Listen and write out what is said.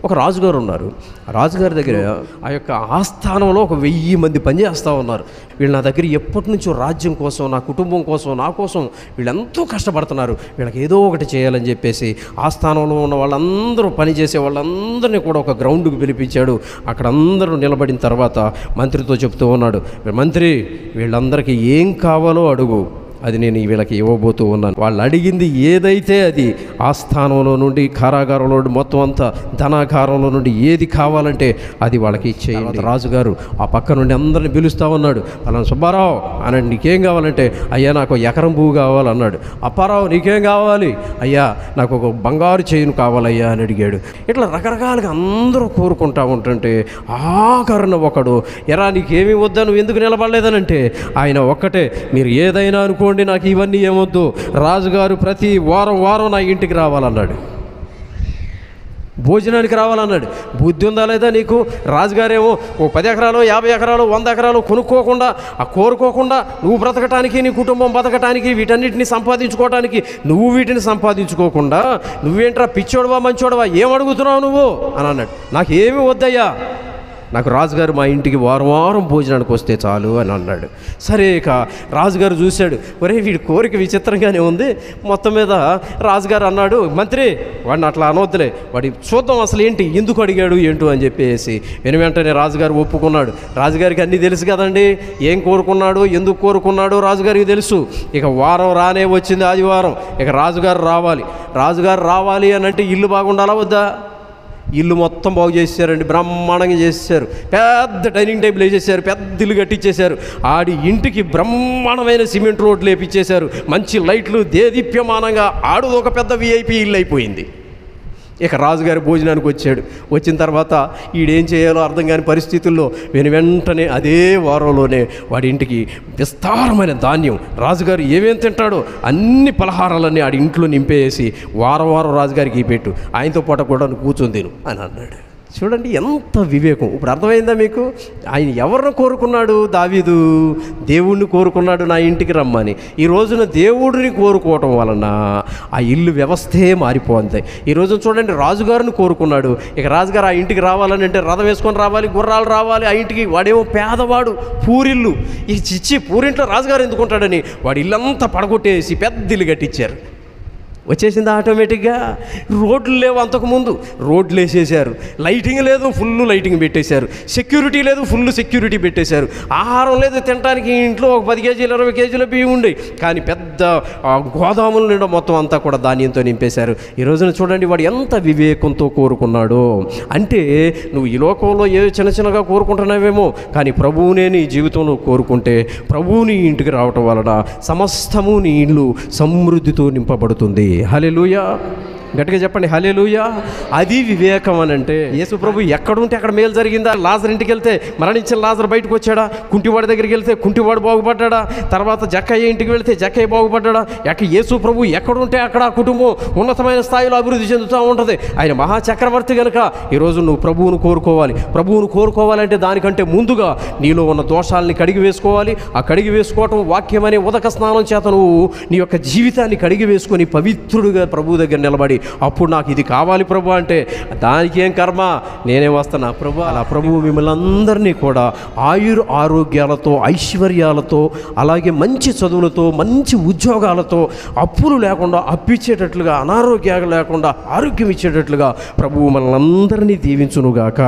ఒక రాజుగారు ఉన్నారు. రాజుగారి దగ్గర ఆ యొక్క ఆస్థానంలో ఒక 1000 మంది పనిచేస్తూ ఉన్నారు. వీళ్ళు నా దగ్గర ఎప్పటి నుంచో రాజ్యం కోసం, నా కుటుంబం కోసం, నా కోసం వీళ్ళు ఎంతో కష్టపడుతున్నారు. వీళ్ళకి ఏదో ఒకటి చేయాలని చెప్పేసి ఆస్థానంలో ఉన్న వాళ్ళందరూ పనిచేసే వాళ్ళందరినీ కూడా ఒక గ్రౌండ్కి పిలిపించాడు. అక్కడ అందరూ నిలబడిన తర్వాత మంత్రితో చెప్తూ ఉన్నాడు, మంత్రి వీళ్ళందరికీ ఏం కావాలో అడుగు, అది నేను వీళ్ళకి ఇవ్వబోతూ ఉన్నాను. వాళ్ళు అడిగింది ఏదైతే అది ఆస్థానంలో నుండి, కారాగారంలో నుండి, మొత్తం అంతా ధనాగారంలో నుండి ఏది కావాలంటే అది వాళ్ళకి ఇచ్చేయండి. రాజుగారు ఆ పక్క నుండి అందరిని పిలుస్తూ ఉన్నాడు. అలా సుబ్బారావు అన్నాడు, నీకేం కావాలంటే, అయ్యా నాకు ఎకరం భూ కావాలన్నాడు. అప్పారావు నీకేం కావాలి? అయ్యా నాకు ఒక బంగారు చైను కావాలయ్యా అని అడిగాడు. ఇట్లా రకరకాలుగా అందరూ కోరుకుంటా ఉంటుంటే ఆఖరణ ఒకడు, ఎరా నీకేమీ వద్దా, నువ్వు ఎందుకు నిలబడలేదనంటే ఆయన ఒక్కటే, మీరు ఏదైనా అనుకోండి, నాకు ఇవన్నీ ఏమొద్దు, రాజుగారు ప్రతి వారం నా ఇంటికి రావాలన్నాడు, భోజనానికి రావాలన్నాడు. బుద్ధి ఉందా లేదా నీకు? రాజుగారేమో ఓ 10 ఎకరాలు, 50 ఎకరాలు, 100 ఎకరాలు కొనుక్కోకుండా, ఆ కోరుకోకుండా నువ్వు బ్రతకటానికి, నీ కుటుంబం బతకటానికి, వీటన్నిటిని సంపాదించుకోవటానికి, నువ్వు వీటిని సంపాదించుకోకుండా నువ్వేంట్రా పిచ్చోడవా మంచోడవా, ఏం అడుగుతున్నావు నువ్వు అని అన్నాడు. నాకు ఏమీ వద్దయ్యా, నాకు రాజుగారు మా ఇంటికి వారం భోజనానికి వస్తే చాలు అని అన్నాడు. సరే ఇక రాజుగారు చూశాడు, ఒరే వీడి కోరిక విచిత్రంగానే ఉంది. మొత్తం మీద రాజుగారు అన్నాడు, మంత్రి వాడిని అట్లా అనవద్దులే, వాడి చూద్దాం అసలు ఏంటి, ఎందుకు అడిగాడు ఏంటో అని చెప్పేసి వెంటనే రాజుగారు ఒప్పుకున్నాడు. రాజుగారికి అన్నీ తెలుసు కదండి, ఏం కోరుకున్నాడు, ఎందుకు కోరుకున్నాడు రాజుగారికి తెలుసు. ఇక వారం రానే వచ్చింది, ఆదివారం. ఇక రాజుగారు రావాలి అని అంటే ఇల్లు బాగుండాలా వద్దా? ఇల్లు మొత్తం బాగు చేసేసారండి, బ్రహ్మాండంగా చేసేసారు. పెద్ద డైనింగ్ టేబుల్ వేసేసారు, పెద్ద ఇల్లు కట్టించేశారు. ఆడి ఇంటికి బ్రహ్మాండమైన సిమెంట్ రోడ్లు వేపించేశారు, మంచి లైట్లు, దేదీప్యమానంగా ఆడు ఒక పెద్ద విఐపి ఇల్లు అయిపోయింది. ఇక రాజుగారి భోజనానికి వచ్చాడు. వచ్చిన తర్వాత ఈడేం చేయాలో అర్థం కాని పరిస్థితుల్లో వెంటనే అదే వారంలోనే వాడి ఇంటికి విస్తారమైన ధాన్యం, రాజుగారు ఏమేం తింటాడో అన్ని పలహారాలన్నీ ఆడి ఇంట్లో నింపేసి వారం రాజుగారికి పెట్టు, ఆయనతో పాటు కూడా కూర్చొని తిను అని అన్నాడు. చూడండి ఎంత వివేకం. ఇప్పుడు అర్థమైందా మీకు? ఆయన ఎవరిని కోరుకున్నాడు? దావీదు దేవుణ్ణి కోరుకున్నాడు, నా ఇంటికి రమ్మని. ఈ రోజున దేవుడిని కోరుకోవటం వలన ఆ ఇల్లు వ్యవస్థే మారిపోతుంది. ఈ రోజున చూడండి, రాజుగారిని కోరుకున్నాడు. ఇక రాజుగారు ఆ ఇంటికి రావాలని అంటే రథం వేసుకొని రావాలి, గుర్రాలు రావాలి ఆ ఇంటికి. వాడేమో పేదవాడు, పూరిల్లు. ఈ చిచ్చి పూరింట్లో రాజుగారు ఎందుకుంటాడని వాడి ఇల్లంతా పడగొట్టేసి పెద్ద ఇల్లు కట్టించారు. వచ్చేసింది ఆటోమేటిక్గా. రోడ్లు లేవు, అంతకుముందు రోడ్లు వేసేసారు. లైటింగ్ లేదు, ఫుల్ లైటింగ్ పెట్టేశారు. సెక్యూరిటీ లేదు, ఫుల్ సెక్యూరిటీ పెట్టేశారు. ఆహారం లేదు తినడానికి. ఇంట్లో ఒక 10 కేజీలు 20 కేజీల బియ్యం ఉండే, కానీ పెద్ద గోదాముల నిండా మొత్తం అంతా కూడా ధాన్యంతో నింపేశారు. ఈ రోజున చూడండి వాడు ఎంత వివేకంతో కోరుకున్నాడో. అంటే నువ్వు ఈ లోకంలో ఏ చిన్నగా కోరుకుంటున్నావేమో, కానీ ప్రభువునే నీ జీవితంలో కోరుకుంటే ప్రభువు నీ ఇంటికి రావటం వలన సమస్తము నీ ఇల్లు సమృద్ధితో నింపబడుతుంది. హల్లెలూయా, గట్టిగా చెప్పండి హల్లెలూయా. అది వివేకం అని అంటే. యేసు ప్రభు ఎక్కడుంటే అక్కడ మేలు జరిగిందా? లాజర్ ఇంటికి వెళ్తే మరణించిన లాజర్ బయటకు వచ్చాడా? కుంటివాడి దగ్గరికి వెళ్తే కుంటివాడు బాగుపడ్డా? తర్వాత జక్కయ్య ఇంటికి వెళ్తే జక్కయ్య బాగుపడ్డా? యేసు ప్రభు ఎక్కడుంటే అక్కడ ఆ కుటుంబం ఉన్నతమైన స్థాయిలో అభివృద్ధి చెందుతూ ఉంటుంది. ఆయన మహాచక్రవర్తి కనుక ఈరోజు నువ్వు ప్రభువును కోరుకోవాలి. ప్రభువును కోరుకోవాలంటే దానికంటే ముందుగా నీలో ఉన్న దోషాలని కడిగి వేసుకోవాలి. ఆ కడిగి వేసుకోవటం వాక్యం అనే ఉదక స్నానం చేత నువ్వు నీ యొక్క జీవితాన్ని కడిగి వేసుకొని పవిత్రుడిగా ప్రభు దగ్గర నిలబడి, అప్పుడు నాకు ఇది కావాలి ప్రభు అంటే దానికి ఏం కర్మ, నేనే వస్తాను ప్రభు. అలా ప్రభువు మిమ్మల్ని అందరినీ కూడా ఆరోగ్యాలతో, ఐశ్వర్యాలతో, అలాగే మంచి చదువులతో, మంచి ఉద్యోగాలతో, అప్పులు లేకుండా అప్పిచ్చేటట్లుగా, అనారోగ్యాలు లేకుండా ఆరోగ్యం ఇచ్చేటట్లుగా ప్రభువు మనల్ని అందరినీ దీవించునుగాక.